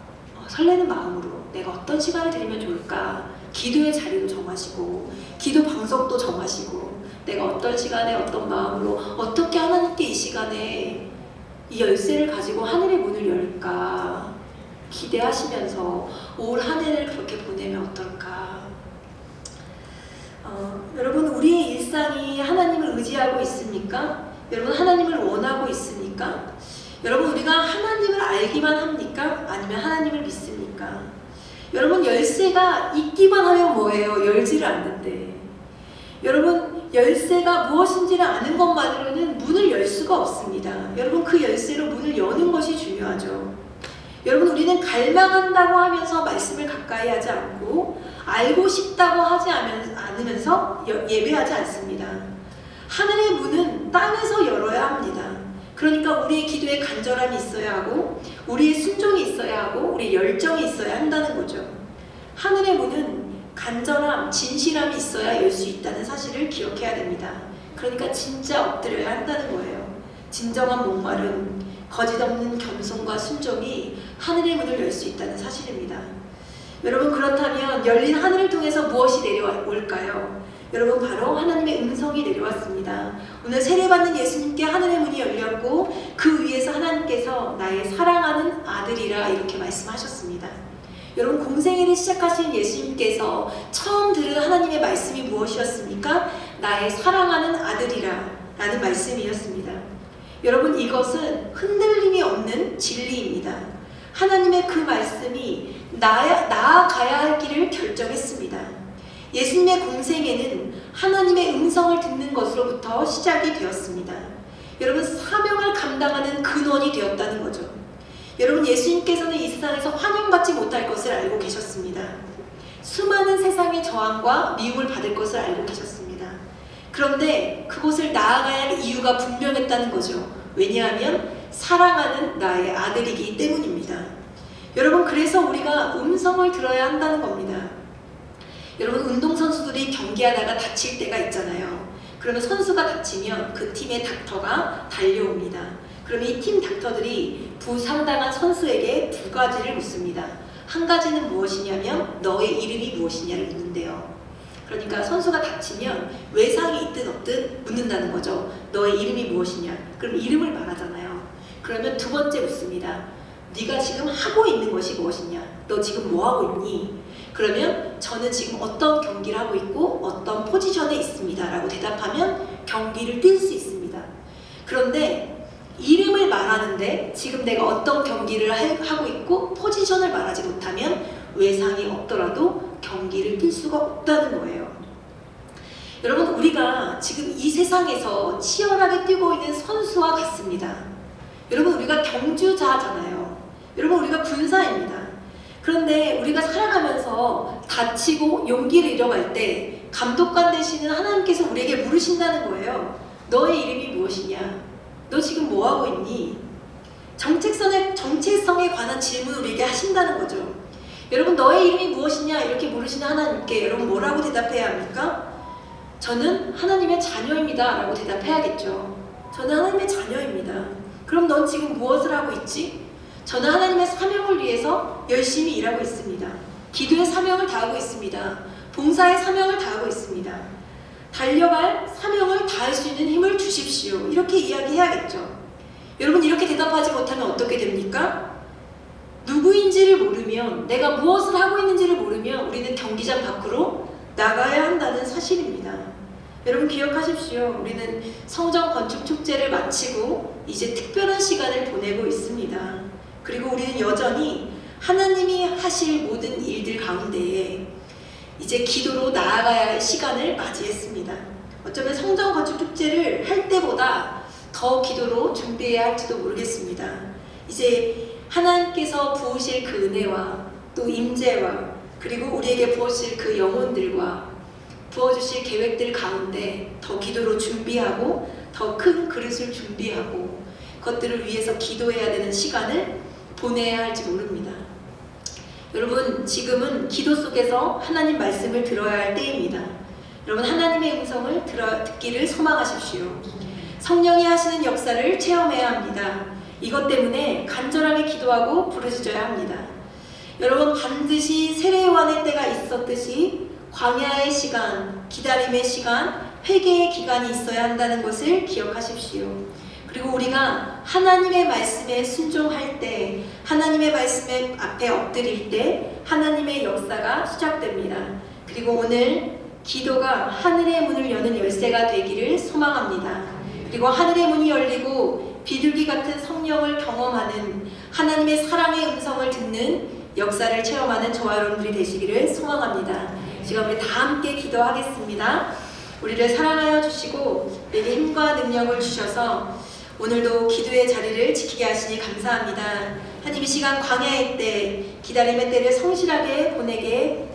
설레는 마음으로 내가 어떤 시간을 드리면 좋을까? 기도의 자리도 정하시고 기도 방석도 정하시고 내가 어떤 시간에 어떤 마음으로 어떻게 하나님께 이 시간에 이 열쇠를 가지고 하늘의 문을 열까 기대하시면서 올 한 해를 그렇게 보내면 어떨까? 여러분 우리의 일상이 하나님을 의지하고 있습니까? 여러분 하나님을 원하고 있습니까? 여러분 우리가 하나님을 알기만 합니까? 아니면 하나님을 믿습니까? 여러분 열쇠가 있기만 하면 뭐예요? 열지를 않는데 여러분 열쇠가 무엇인지를 아는 것만으로는 문을 열 수가 없습니다. 여러분 그 열쇠로 문을 여는 것이 중요하죠. 여러분 우리는 갈망한다고 하면서 말씀을 가까이 하지 않고 알고 싶다고 하지 않으면서 예배하지 않습니다. 하늘의 문은 땅에서 열어야 합니다. 그러니까 우리의 기도에 간절함이 있어야 하고 우리의 순종이 있어야 하고 우리의 열정이 있어야 한다는 거죠. 하늘의 문은 간절함, 진실함이 있어야 열 수 있다는 사실을 기억해야 됩니다. 그러니까 진짜 엎드려야 한다는 거예요. 진정한 목마름, 거짓 없는 겸손과 순종이 하늘의 문을 열 수 있다는 사실입니다. 여러분 그렇다면 열린 하늘을 통해서 무엇이 내려올까요? 여러분 바로 하나님의 음성이 내려왔습니다. 오늘 세례받는 예수님께 하늘의 문이 열렸고 그 위에서 하나님께서 나의 사랑하는 아들이라 이렇게 말씀하셨습니다. 여러분 공생애를 시작하신 예수님께서 처음 들은 하나님의 말씀이 무엇이었습니까? 나의 사랑하는 아들이라 라는 말씀이었습니다. 여러분 이것은 흔들림이 없는 진리입니다. 하나님의 그 말씀이 나아가야 할 길을 결정했습니다. 예수님의 공생애는 하나님의 음성을 듣는 것으로부터 시작이 되었습니다. 여러분 사명을 감당하는 근원이 되었다는 거죠. 여러분 예수님께서는 이 세상에서 환영받지 못할 것을 알고 계셨습니다. 수많은 세상의 저항과 미움을 받을 것을 알고 계셨습니다. 그런데 그곳을 나아가야 할 이유가 분명했다는 거죠. 왜냐하면 사랑하는 나의 아들이기 때문입니다. 여러분 그래서 우리가 음성을 들어야 한다는 겁니다. 여러분 운동선수들이 경기하다가 다칠 때가 있잖아요. 그러면 선수가 다치면 그 팀의 닥터가 달려옵니다. 그러면 이 팀 닥터들이 부상당한 선수에게 두 가지를 묻습니다. 한 가지는 무엇이냐면 너의 이름이 무엇이냐를 묻는데요. 그러니까 선수가 다치면 외상이 있든 없든 묻는다는 거죠. 너의 이름이 무엇이냐? 그럼 이름을 말하잖아요. 그러면 두 번째 묻습니다. 네가 지금 하고 있는 것이 무엇이냐? 너 지금 뭐 하고 있니? 그러면 저는 지금 어떤 경기를 하고 있고 어떤 포지션에 있습니다 라고 대답하면 경기를 뛸 수 있습니다. 그런데 이름을 말하는데 지금 내가 어떤 경기를 하고 있고 포지션을 말하지 못하면 외상이 없더라도 경기를 뛸 수가 없다는 거예요. 여러분 우리가 지금 이 세상에서 치열하게 뛰고 있는 선수와 같습니다. 여러분 우리가 경주자잖아요. 여러분 우리가 군사입니다. 그런데 우리가 살아가면서 다치고 용기를 잃어갈 때 감독관 되시는 하나님께서 우리에게 물으신다는 거예요. 너의 이름이 무엇이냐? 너 지금 뭐 하고 있니? 정체성에 관한 질문을 우리에게 하신다는 거죠. 여러분, 너의 이름이 무엇이냐? 이렇게 물으시는 하나님께 여러분 뭐라고 대답해야 합니까? 저는 하나님의 자녀입니다 라고 대답해야겠죠. 저는 하나님의 자녀입니다. 그럼 넌 지금 무엇을 하고 있지? 저는 하나님의 사명을 위해서 열심히 일하고 있습니다. 기도의 사명을 다하고 있습니다. 봉사의 사명을 다하고 있습니다. 달려갈 사명을 다할 수 있는 힘을 주십시오. 이렇게 이야기해야겠죠. 여러분, 이렇게 대답하지 못하면 어떻게 됩니까? 누구인지를 모르면, 내가 무엇을 하고 있는지를 모르면 우리는 경기장 밖으로 나가야 한다는 사실입니다. 여러분, 기억하십시오. 우리는 성전 건축 축제를 마치고 이제 특별한 시간을 보내고 있습니다. 그리고 우리는 여전히 하나님이 하실 모든 일들 가운데에 이제 기도로 나아가야 할 시간을 맞이했습니다. 어쩌면 성전 건축 축제를 할 때보다 더 기도로 준비해야 할지도 모르겠습니다. 이제 하나님께서 부으실 그 은혜와 또 임재와 그리고 우리에게 부어주실 그 영혼들과 부어주실 계획들 가운데 더 기도로 준비하고 더 큰 그릇을 준비하고 그것들을 위해서 기도해야 되는 시간을 보내야 할지 모릅니다. 여러분, 지금은 기도 속에서 하나님 말씀을 들어야 할 때입니다. 여러분, 하나님의 음성을 듣기를 소망하십시오. 성령이 하시는 역사를 체험해야 합니다. 이것 때문에 간절하게 기도하고 부르짖어야 합니다. 여러분, 반드시 세례요한의 때가 있었듯이 광야의 시간, 기다림의 시간, 회개의 기간이 있어야 한다는 것을 기억하십시오. 그리고 우리가 하나님의 말씀에 순종할 때, 하나님의 말씀에 앞에 엎드릴 때 하나님의 역사가 시작됩니다. 그리고 오늘 기도가 하늘의 문을 여는 열쇠가 되기를 소망합니다. 그리고 하늘의 문이 열리고 비둘기 같은 성령을 경험하는 하나님의 사랑의 음성을 듣는 역사를 체험하는 저와 여러분들이 되시기를 소망합니다. 지금 우리 다 함께 기도하겠습니다. 우리를 사랑하여 주시고 우리에게 힘과 능력을 주셔서 오늘도 기도의 자리를 지키게 하시니 감사합니다. 하나님, 이 시간 광야의 때, 기다림의 때를 성실하게 보내게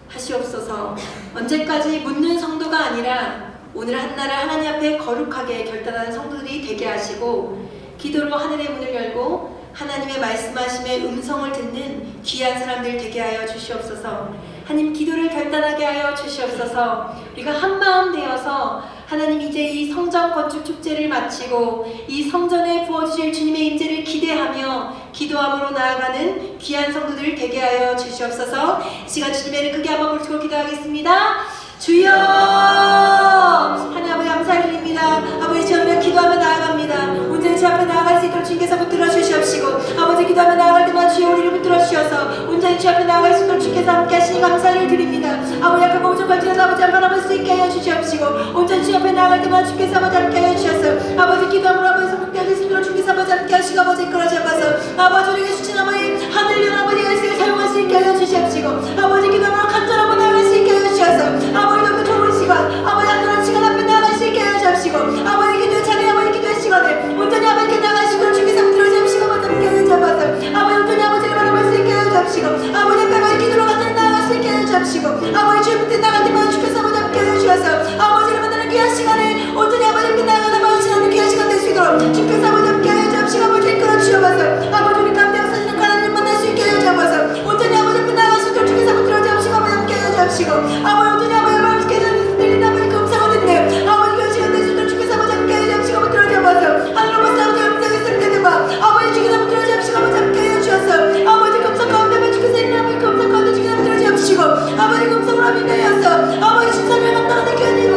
하시옵소서. 언제까지 묻는 성도가 아니라 오늘 한날을 하나님 앞에 거룩하게 결단하는 성도들이 되게 하시고 기도로 하늘의 문을 열고 하나님의 말씀하심의 음성을 듣는 귀한 사람들 되게 하여 주시옵소서. 하나님, 기도를 결단하게 하여 주시옵소서. 우리가 한마음 되어서 하나님, 이제 이 성전 건축 축제를 마치고 이 성전에 부어주실 주님의 임재를 기대하며 기도함으로 나아가는 귀한 성도들 되게 하여 주시옵소서. 이 시간 주님의 크게 한번 부르고 기도하겠습니다. 주여! 하나님 아버지 감사드립니다. 아버지, 저희가 기도하며 나아갑니다. 온전히 주 앞에 나아갈 수 있도록 주님께서 붙들어 주시옵시고, 아버지 기도하며 나아갈 때만 주여 우리를 붙들어 주셔서 온전히 주 앞에 나아갈 수 있도록 주께서 함께 하시니 감사를 드립니다. 아버지, 약하고 부족할지라도 아버지 한번 아버지 수 있게 하여 주시옵시고, 온전히 주 앞에 나아갈 때만 주께서 아버지 함께 하여 주셔서 아버지 기도함으로 아버지 성공되게 수 있도록 주께서 아버지 함께 하시고 아버지 이끌어 주셔서 아버지 우리에게 주신 아버지 하늘 영 아버지 열쇠를 사용할 수 있게 하여 주시옵시고, 아버지 기도함으로 간절하고 나아갈 수 있게 하여 주셔서 아버지 너무 좋은 시간, 아버지 안전한 시간 앞에 나아갈 수 있게 하여 주시고, 아버지 기도의 자리, 아버지 기도의 시간에 온전히 아버지 나아가시고 주께서 붙들어 주시고 아버지 함께 하여 주셔서 아버지 온전히 아버지를 바라볼 수 있게 하여 주시고, 아버지 앞에 아버지 기도로 간절히 나아갈 수 있게 하여 주시고, 아버지 주의 붙들 나갈 때만 주께서 아버지 함께 하여 주셔서 아버지를 만나는 귀한 시간에 온전히 아버지 함께 나아가는 아버지 지나는 귀한 시간 될 수 있도록 주께서 아버지 함께 하여 주시고 아버지 이끌어 주셔서 아버지 우리 가운데 역사하시는 하나님 만날 수 있게 하여 주셔서 온전히 아버지 앞에 나아갈 수 있도록 주께서 붙들어 주시고 아버지 함께 하여 주시고, 아버지 온전히 아버지 말씀께서 들린 아버지 그 음성을 듣는 아버지 그 시간 될 수 있도록 주께서 아버지 함께 하여 주시고 붙들어 주셔서 하늘로부터 아버지 음성이 있을 바 아버지 주께서 붙들어 주시고 아버지 함께 하여 주셔서 아버지 그 음성 가운데 주께서 있는 아버지 그 음성 가운데 주께서 붙들어 주시고 아버지 그 음성으로 함께 하여서 아버지 신사를 만나는 귀한 일을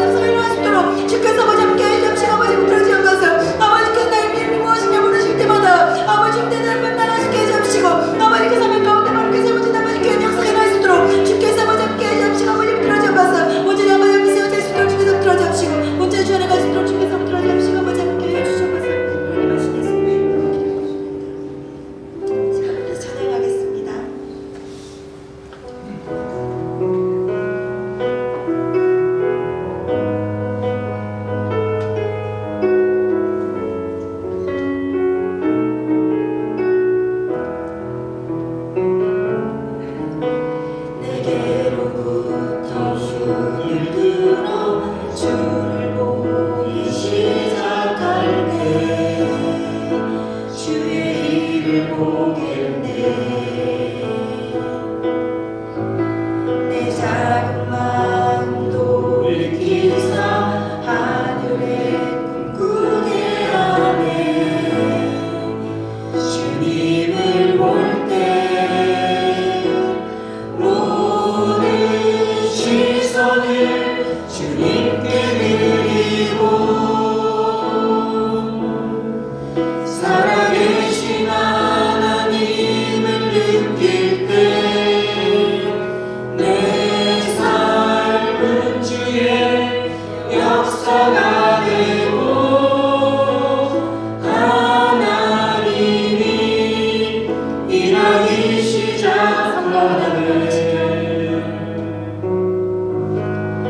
나아가네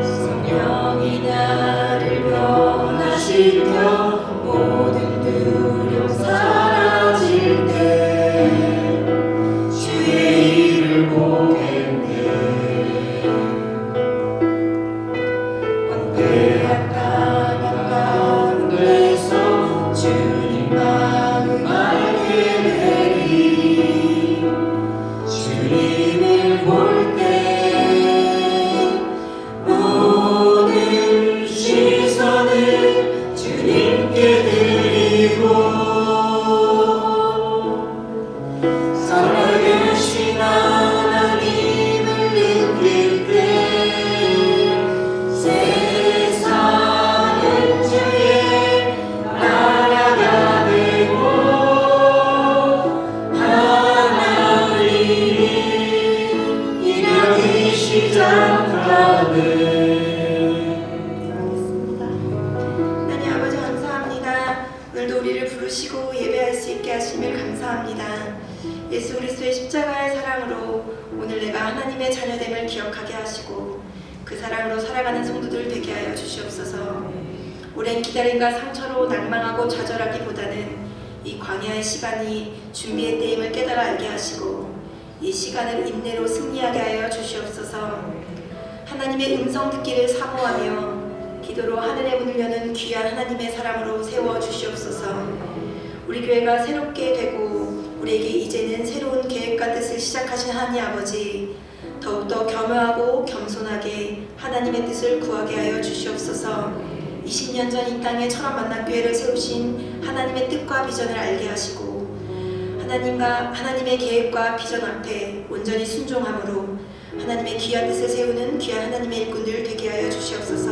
성령이 나를 변화시켜 모든 두려움 사라질 때 주의 일을 보겠네 황폐한 밤 가운데서 주님 마음 알게 되리 주님을 볼 때 모든 시선을 주님께 드리고 살아계신 하나님을 느낄 때 세상은 주의 나라가 되고 하나님이 일하기 시작하네. 기도하겠습니다. 하나님 아버지 감사합니다. 오늘도 우리를 부르시고 예배할 수 있게 하심을 감사합니다. 예수 그리스도의 십자가의 사랑으로 오늘 내가 하나님의 자녀됨을 기억하게 하시고 그 사랑으로 살아가는 성도들 되게 하여 주시옵소서. 오랜 기다림과 상처로 낭망하고 좌절하기보다는 이 광야의 시간이 준비의 때임을 깨달아 알게 하시고 이 시간을 인내로 승리하게 하여 주시옵소서. 하나님의 음성 듣기를 사모하며 기도로 하늘의 문을 여는 귀한 하나님의 사람으로 세워 주시옵소서. 우리 교회가 새롭게 되고 우리에게 이제는 새로운 계획과 뜻을 시작하신 하나님 아버지, 더욱더 겸허하고 겸손하게 하나님의 뜻을 구하게 하여 주시옵소서. 20년 전 이 땅에 처럼 만난 교회를 세우신 하나님의 뜻과 비전을 알게 하시고 하나님의 계획과 비전 앞에 온전히 순종함으로 하나님의 귀한 뜻을 세우는 귀한 하나님의 일꾼들 되게 하여 주시옵소서.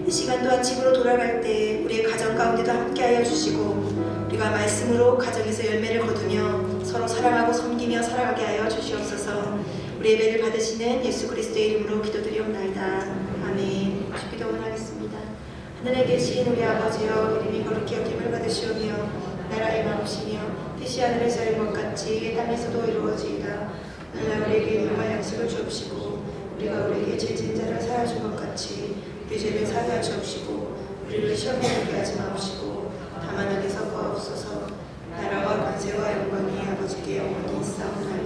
이 시간 또한 집으로 돌아갈 때 우리의 가정 가운데도 함께 하여 주시고 우리가 말씀으로 가정에서 열매를 거두며 서로 사랑하고 섬기며 살아가게 하여 주시옵소서. 우리 예배를 받으시는 예수 그리스도의 이름으로 기도드리옵나이다. 아멘. 주기도 원하겠습니다. 하늘에 계신 우리 아버지여, 이름이 거룩히 여김을 받으시오며 나라의 마음이시며 뜻이 하늘에서 이룬 것 같이 땅에서도 이루어지이다. 오늘날 우리에게 일용할 양식을 주옵시고 우리가 우리에게 죄 지은 자를 사하여 것 같이 우리 죄를 사하여 주옵시고 우리를 시험에 들게 하지 마옵시고 다만 악에서 구하옵소서. 나라와 권세와 영광이 아버지께 영원히 있사옵나이다.